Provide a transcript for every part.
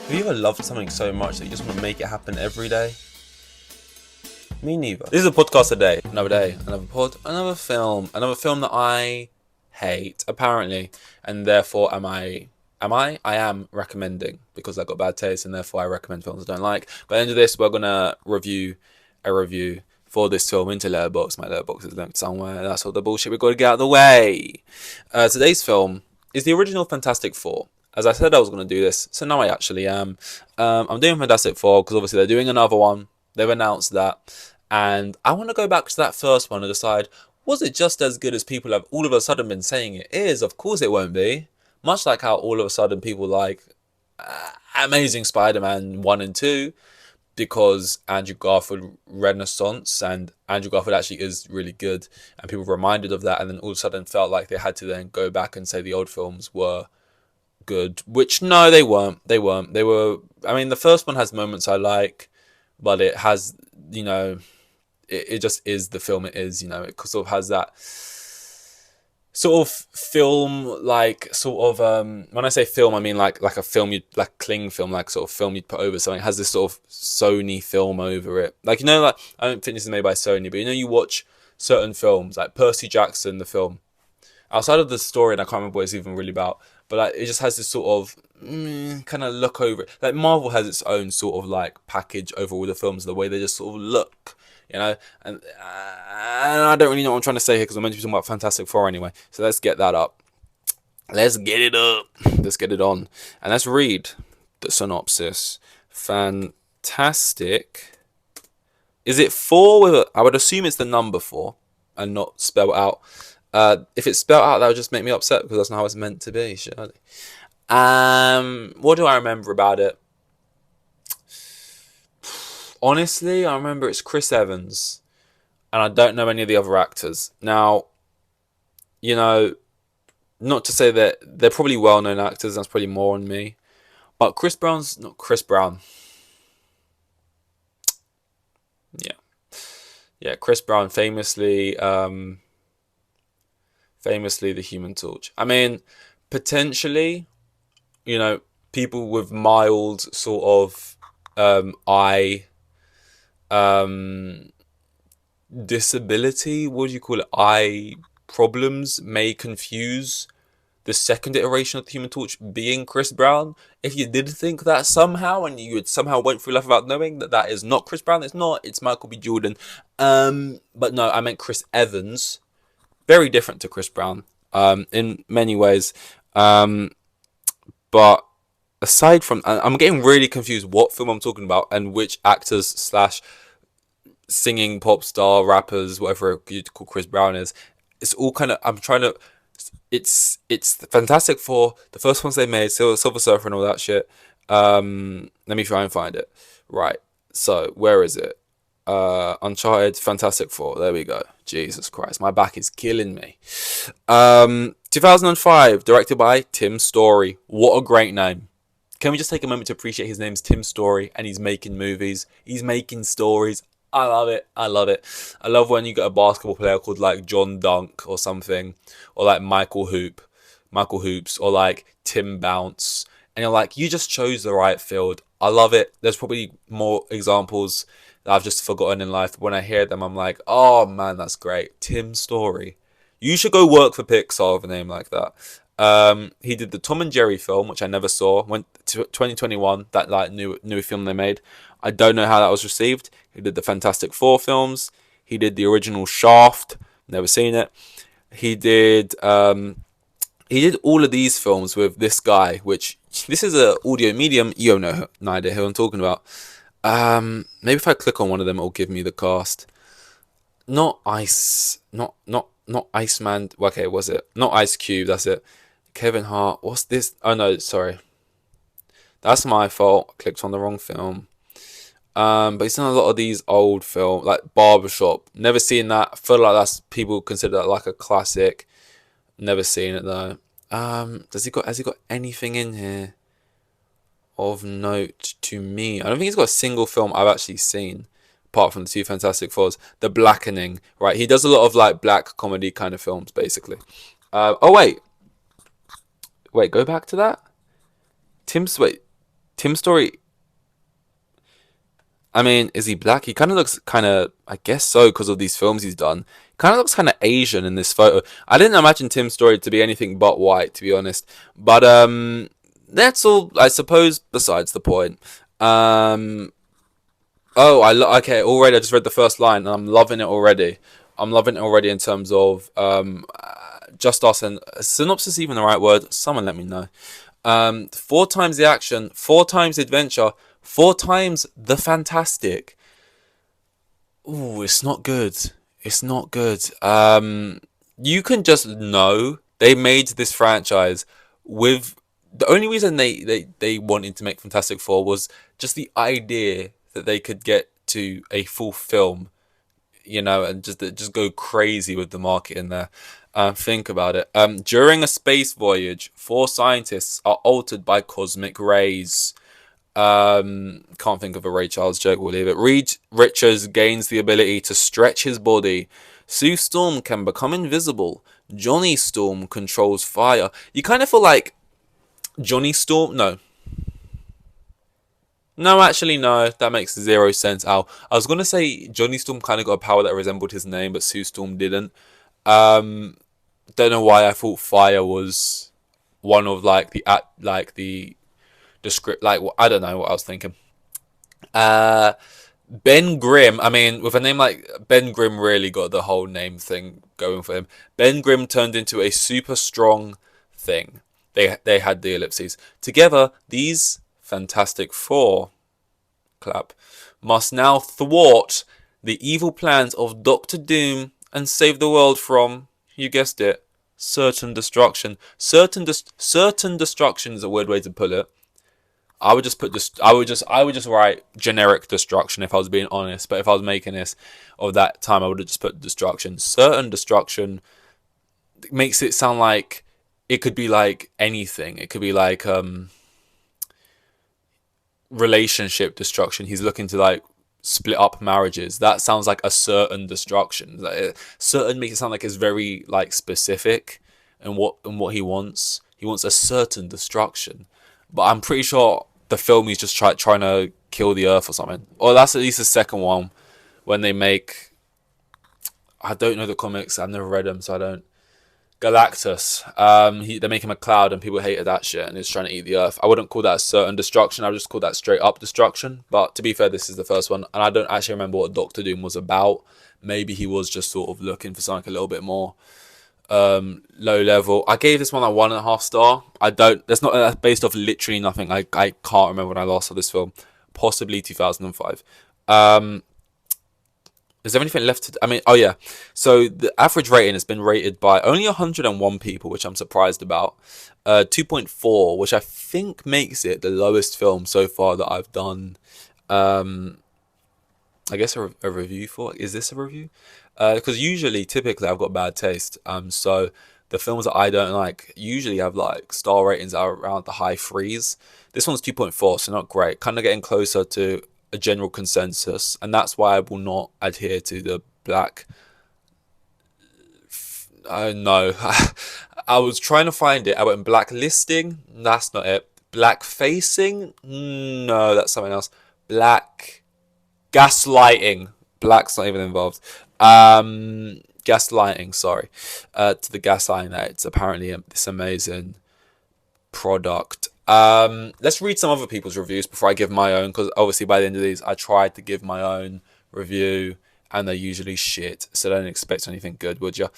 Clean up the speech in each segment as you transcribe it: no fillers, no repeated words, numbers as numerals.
Have you ever loved something so much that you just want to make it happen every day? Me neither. This is a podcast a day, another day, another pod, another film that I hate, apparently, and therefore I am recommending because I got bad taste, and therefore I recommend films I don't like. But at the end of this, we're gonna review a review for this film into Letterboxd. My Letterboxd is linked somewhere. That's all the bullshit we've got to get out of the way. Today's film is the original Fantastic Four. As I said I was going to do this, so now I actually am. I'm doing Fantastic Four because obviously they're doing another one. They've announced that. And I want to go back to that first one and decide, was it just as good as people have all of a sudden been saying it is? Of course it won't be. Much like how all of a sudden people like Amazing Spider-Man 1 and 2 because Andrew Garfield Renaissance, and Andrew Garfield actually is really good. And people were reminded of that and then all of a sudden felt like they had to then go back and say the old films were good, which no, they weren't. They were. I mean, the first one has moments I like, but it has, it just is the film it is. It sort of has that sort of film, like sort of. When I say film, I mean like a film you'd like cling film, like sort of film you'd put over something. It has this sort of Sony film over it, like like I don't think this is made by Sony, but you watch certain films like Percy Jackson, the film. Outside of the story, and I can't remember what it's even really about, but like, it just has this sort of kind of look over it. Like Marvel has its own sort of like package over all the films, the way they just sort of look, and I don't really know what I'm trying to say here because I'm meant to be talking about Fantastic Four anyway. So let's get that up. Let's get it up. Let's get it on, and let's read the synopsis. Fantastic. Is it four with I would assume it's the number 4 and not spell out. If it's spelled out, that would just make me upset because that's not how it's meant to be, surely. What do I remember about it? Honestly, I remember it's Chris Evans, and I don't know any of the other actors. Now, not to say that they're probably well-known actors, that's probably more on me, but Chris Brown's not Chris Brown. Yeah, Chris Brown famously the Human Torch. I mean, potentially, people with mild sort of eye disability, what do you call it? Eye problems may confuse the second iteration of the Human Torch being Chris Brown. If you did think that somehow, and you somehow went through life without knowing that is not Chris Brown, it's not. It's Michael B. Jordan. But no, I meant Chris Evans. Very different to Chris Brown in many ways. But aside from... I'm getting really confused what film I'm talking about and which actors / singing pop star, rappers, whatever you call Chris Brown is. It's all kind of... I'm trying to... It's the Fantastic Four, the first ones they made, Silver Surfer and all that shit. Let me try and find it. Right. So, where is it? Uncharted, Fantastic Four. There we go. Jesus Christ, my back is killing me. 2005, directed by Tim Story. What a great name. Can we just take a moment to appreciate his name's Tim Story and he's making movies. He's making stories. I love it. I love when you get a basketball player called like John Dunk or something, or like Michael Hoops, or like Tim Bounce. And you're like, you just chose the right field. I love it. There's probably more examples that I've just forgotten in life. When I hear them, I'm like, oh man, that's great. Tim Story. You should go work for Pixar with a name like that. He did the Tom and Jerry film, which I never saw. Went to 2021, that like new film they made. I don't know how that was received. He did the Fantastic Four films. He did the original Shaft. Never seen it. He did all of these films with this guy, which this is an audio medium. You have no idea who I'm talking about. Maybe if I click on one of them, it'll give me the cast. Not Iceman. Okay, was it? Not Ice Cube. That's it. Kevin Hart. What's this? Oh no, sorry. That's my fault. I clicked on the wrong film. But he's done a lot of these old films, like Barbershop. Never seen that. I feel like that's people consider that like a classic. Never seen it though. Has he got anything in here of note to me? I don't think he's got a single film I've actually seen apart from the two Fantastic Fours. The Blackening, right? He does a lot of like black comedy kind of films, basically. Oh wait, go back to that. Tim Tim Story. I mean, is he black? He kind of looks I guess so, because of these films he's done. Kind of looks kind of Asian in this photo. I didn't imagine Tim Story to be anything but white, to be honest. But that's all, I suppose. Besides the point. Oh, okay. Already, I just read the first line, and I'm loving it already. I'm loving it already in terms of just us and synopsis. Even the right word? Someone let me know. 4 times the action, 4 times the adventure, 4 times the fantastic. Ooh, it's not good. It's not good. You can just know they made this franchise with the only reason they wanted to make Fantastic Four was just the idea that they could get to a full film, and just go crazy with the market in there. Think about it. During a space voyage, 4 scientists are altered by cosmic rays. Can't think of a Ray Charles joke. We'll leave it. Reed Richards gains the ability to stretch his body. Sue Storm can become invisible. Johnny Storm controls fire. You kind of feel like Johnny Storm. No, actually, no. That makes zero sense, Al. I was gonna say Johnny Storm kind of got a power that resembled his name, but Sue Storm didn't. Don't know why I thought fire was one of the script. I don't know what I was thinking. Ben Grimm. I mean, with a name like Ben Grimm, really got the whole name thing going for him. Ben Grimm turned into a super strong thing. They had the ellipses together. These Fantastic Four, clap, must now thwart the evil plans of Doctor Doom and save the world from, you guessed it, certain destruction. Certain destruction is a weird way to put it. I would just put this. I would just write generic destruction if I was being honest. But if I was making this of that time, I would have just put destruction. Certain destruction makes it sound like it could be like anything. It could be like relationship destruction. He's looking to split up marriages. That sounds like a certain destruction. Certain makes it sound like it's very specific and what he wants. He wants a certain destruction. But I'm pretty sure the film he's just trying to kill the Earth or something. Or that's at least the second one when they make. I don't know the comics. I've never read them, so I don't. Galactus. They make him a cloud, and people hated that shit, and he's trying to eat the Earth. I wouldn't call that a certain destruction. I would just call that straight up destruction. But to be fair, this is the first one, and I don't actually remember what Doctor Doom was about. Maybe he was just sort of looking for something a little bit more low level. I gave this one a 1.5 star. That's not based off literally nothing. I can't remember when I last saw this film. Possibly 2005. Is there anything left to? I mean, oh yeah. So the average rating has been rated by only 101 people, which I'm surprised about. 2.4, which I think makes it the lowest film so far that I've done. I guess a review for. Is this a review? Because typically I've got bad taste. So the films that I don't like usually have star ratings that are around the high threes. This one's 2.4, so not great. Kind of getting closer to a general consensus, and that's why I will not adhere to the black. No, I was trying to find it. I went blacklisting. That's not it. Black facing. No, that's something else. Black gaslighting. Black's not even involved. Gaslighting. Sorry, to the gaslighting that it's apparently this amazing product. Let's read some other people's reviews before I give my own, because obviously by the end of these I tried to give my own review and they're usually shit, so don't expect anything good, would you?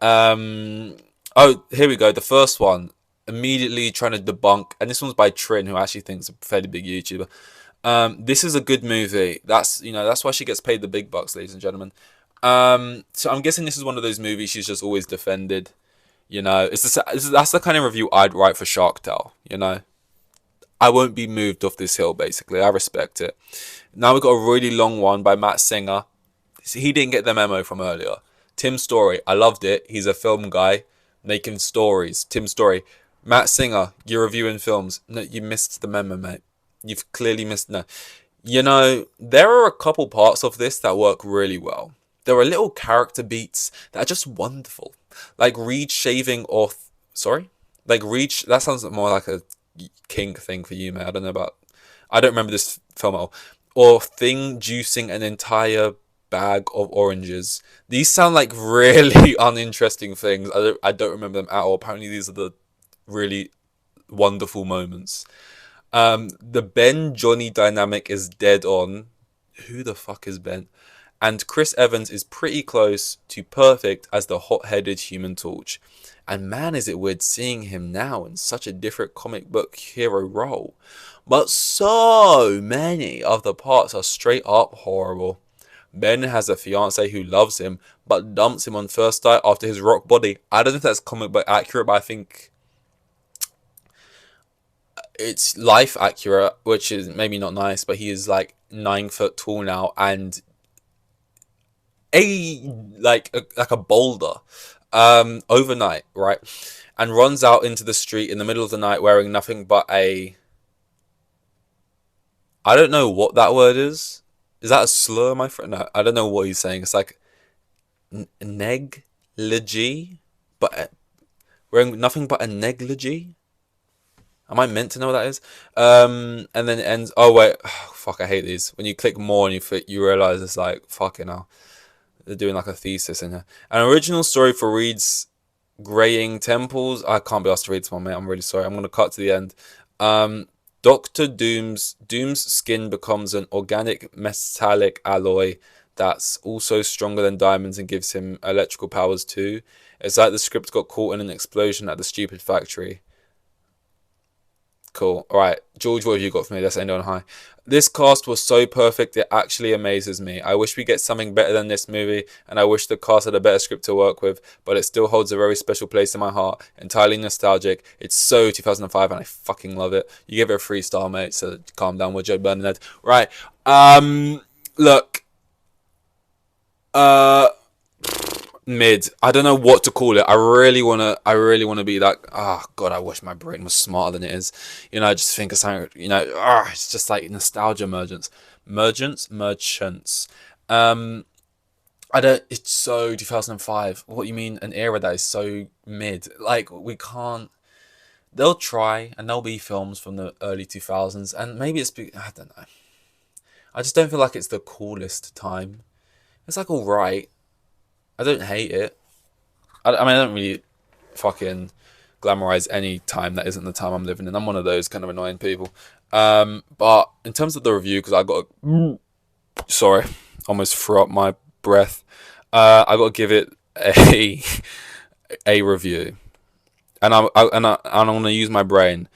Oh, here we go. The first one, immediately trying to debunk, and this one's by Trin, who I actually thinks a fairly big YouTuber. This is a good movie. That's why she gets paid the big bucks, ladies and gentlemen. So I'm guessing this is one of those movies she's just always defended. That's the kind of review I'd write for Shark Tale. I won't be moved off this hill, basically. I respect it. Now we've got a really long one by Matt Singer. He didn't get the memo from earlier. Tim Story. I loved it. He's a film guy making stories. Tim Story. Matt Singer, you're reviewing films. No, you missed the memo, mate. You've clearly missed... No. There are a couple parts of this that work really well. There are little character beats that are just wonderful. Like Reed shaving off... Sorry? Like Reed... That sounds more like a kink thing for you, mate. I don't know about I don't remember this film at all. Or Thing juicing an entire bag of oranges. These sound like really uninteresting things. I don't remember them at all. Apparently these are the really wonderful moments. The Ben Johnny dynamic is dead on. Who the fuck is Ben? And Chris Evans is pretty close to perfect as the hot-headed Human Torch. And man, is it weird seeing him now in such a different comic book hero role. But so many of the parts are straight up horrible. Ben has a fiance who loves him, but dumps him on first sight after his rock body. I don't know if that's comic book accurate, but I think it's life accurate, which is maybe not nice, but he is like 9 foot tall now and like a boulder overnight, right? And runs out into the street in the middle of the night wearing nothing but I don't know what that word is. Is that a slur, my friend? No, I don't know what he's saying. It's like negligee, but wearing nothing but a negligee. Am I meant to know what that is? And then it ends. Oh wait, fuck! I hate these. When you click more and you realize it's like fucking hell. They're doing like a thesis in here. An original story for Reed's Graying Temples. I can't be asked to read this one, mate. I'm really sorry. I'm gonna cut to the end. Doctor Doom's skin becomes an organic metallic alloy that's also stronger than diamonds and gives him electrical powers too. It's like the script got caught in an explosion at the stupid factory. Cool. Alright, George, what have you got for me? Let's end on high. This cast was so perfect, it actually amazes me. I wish we get something better than this movie, and I wish the cast had a better script to work with, but it still holds a very special place in my heart. Entirely nostalgic. It's so 2005, and I fucking love it. You give it a 3-star, mate, so calm down with Joe Bernadette. Right. Look. Mid. I don't know what to call it. I really wanna be that. Oh god, I wish my brain was smarter than it is. You know, I just think of something. You know, it's just like nostalgia merchants. I don't. It's so 2005. What you mean? An era that is so mid. Like we can't. They'll try, and there'll be films from the early 2000s, and maybe it's. I don't know. I just don't feel like it's the coolest time. It's like alright. I don't hate it. I mean, I don't really fucking glamorize any time that isn't the time I'm living in. I'm one of those kind of annoying people. But in terms of the review, because I got sorry, almost threw up my breath. I got to give it a review, and I'm gonna use my brain,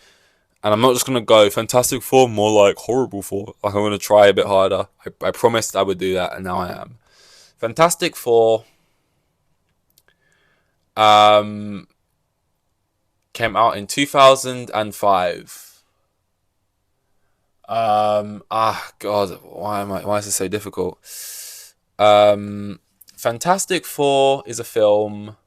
and I'm not just gonna go Fantastic Four, more like horrible Four. Like I'm gonna try a bit harder. I promised I would do that, and now I am. Fantastic Four. Came out in 2005. God, why is it so difficult? Fantastic Four is a film.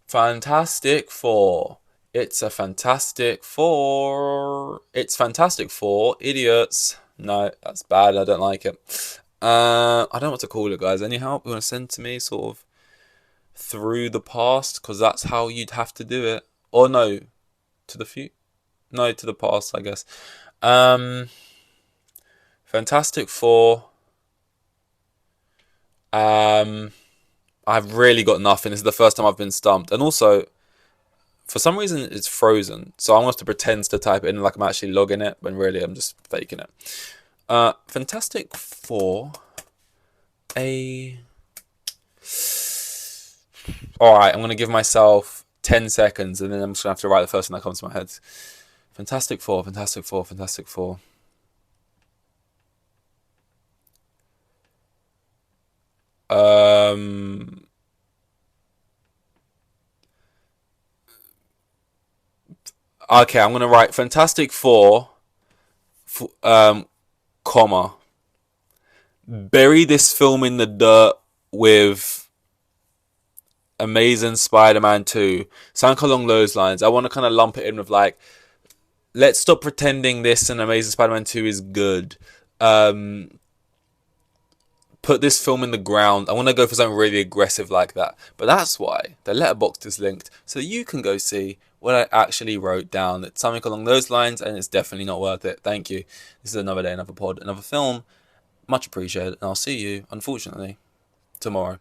Fantastic Four. It's a Fantastic Four. It's Fantastic Four idiots. No, that's bad. I don't like it. I don't know what to call it, guys. Any help you want to send to me, sort of through the past, because that's how you'd have to do it. Or no, to the future. No, to the past, I guess. Fantastic Four. I've really got nothing. This is the first time I've been stumped, and also, for some reason, it's frozen. So I'm going to have to pretend to type it in like I'm actually logging it, when really I'm just faking it. Fantastic Four. Alright, I'm going to give myself 10 seconds and then I'm just going to have to write the first thing that comes to my head. Fantastic Four, Fantastic Four, Fantastic Four. Okay, I'm going to write Fantastic Four, comma, bury this film in the dirt with Amazing Spider-Man 2. Something along those lines. I want to kind of lump it in with like, let's stop pretending this and Amazing Spider-Man 2 is good. Put this film in the ground. I want to go for something really aggressive like that. But that's why the Letterboxd is linked, so you can go see what I actually wrote down. It's something along those lines, and it's definitely not worth it. Thank you. This is another day, another pod, another film. Much appreciated, and I'll see you, unfortunately, tomorrow.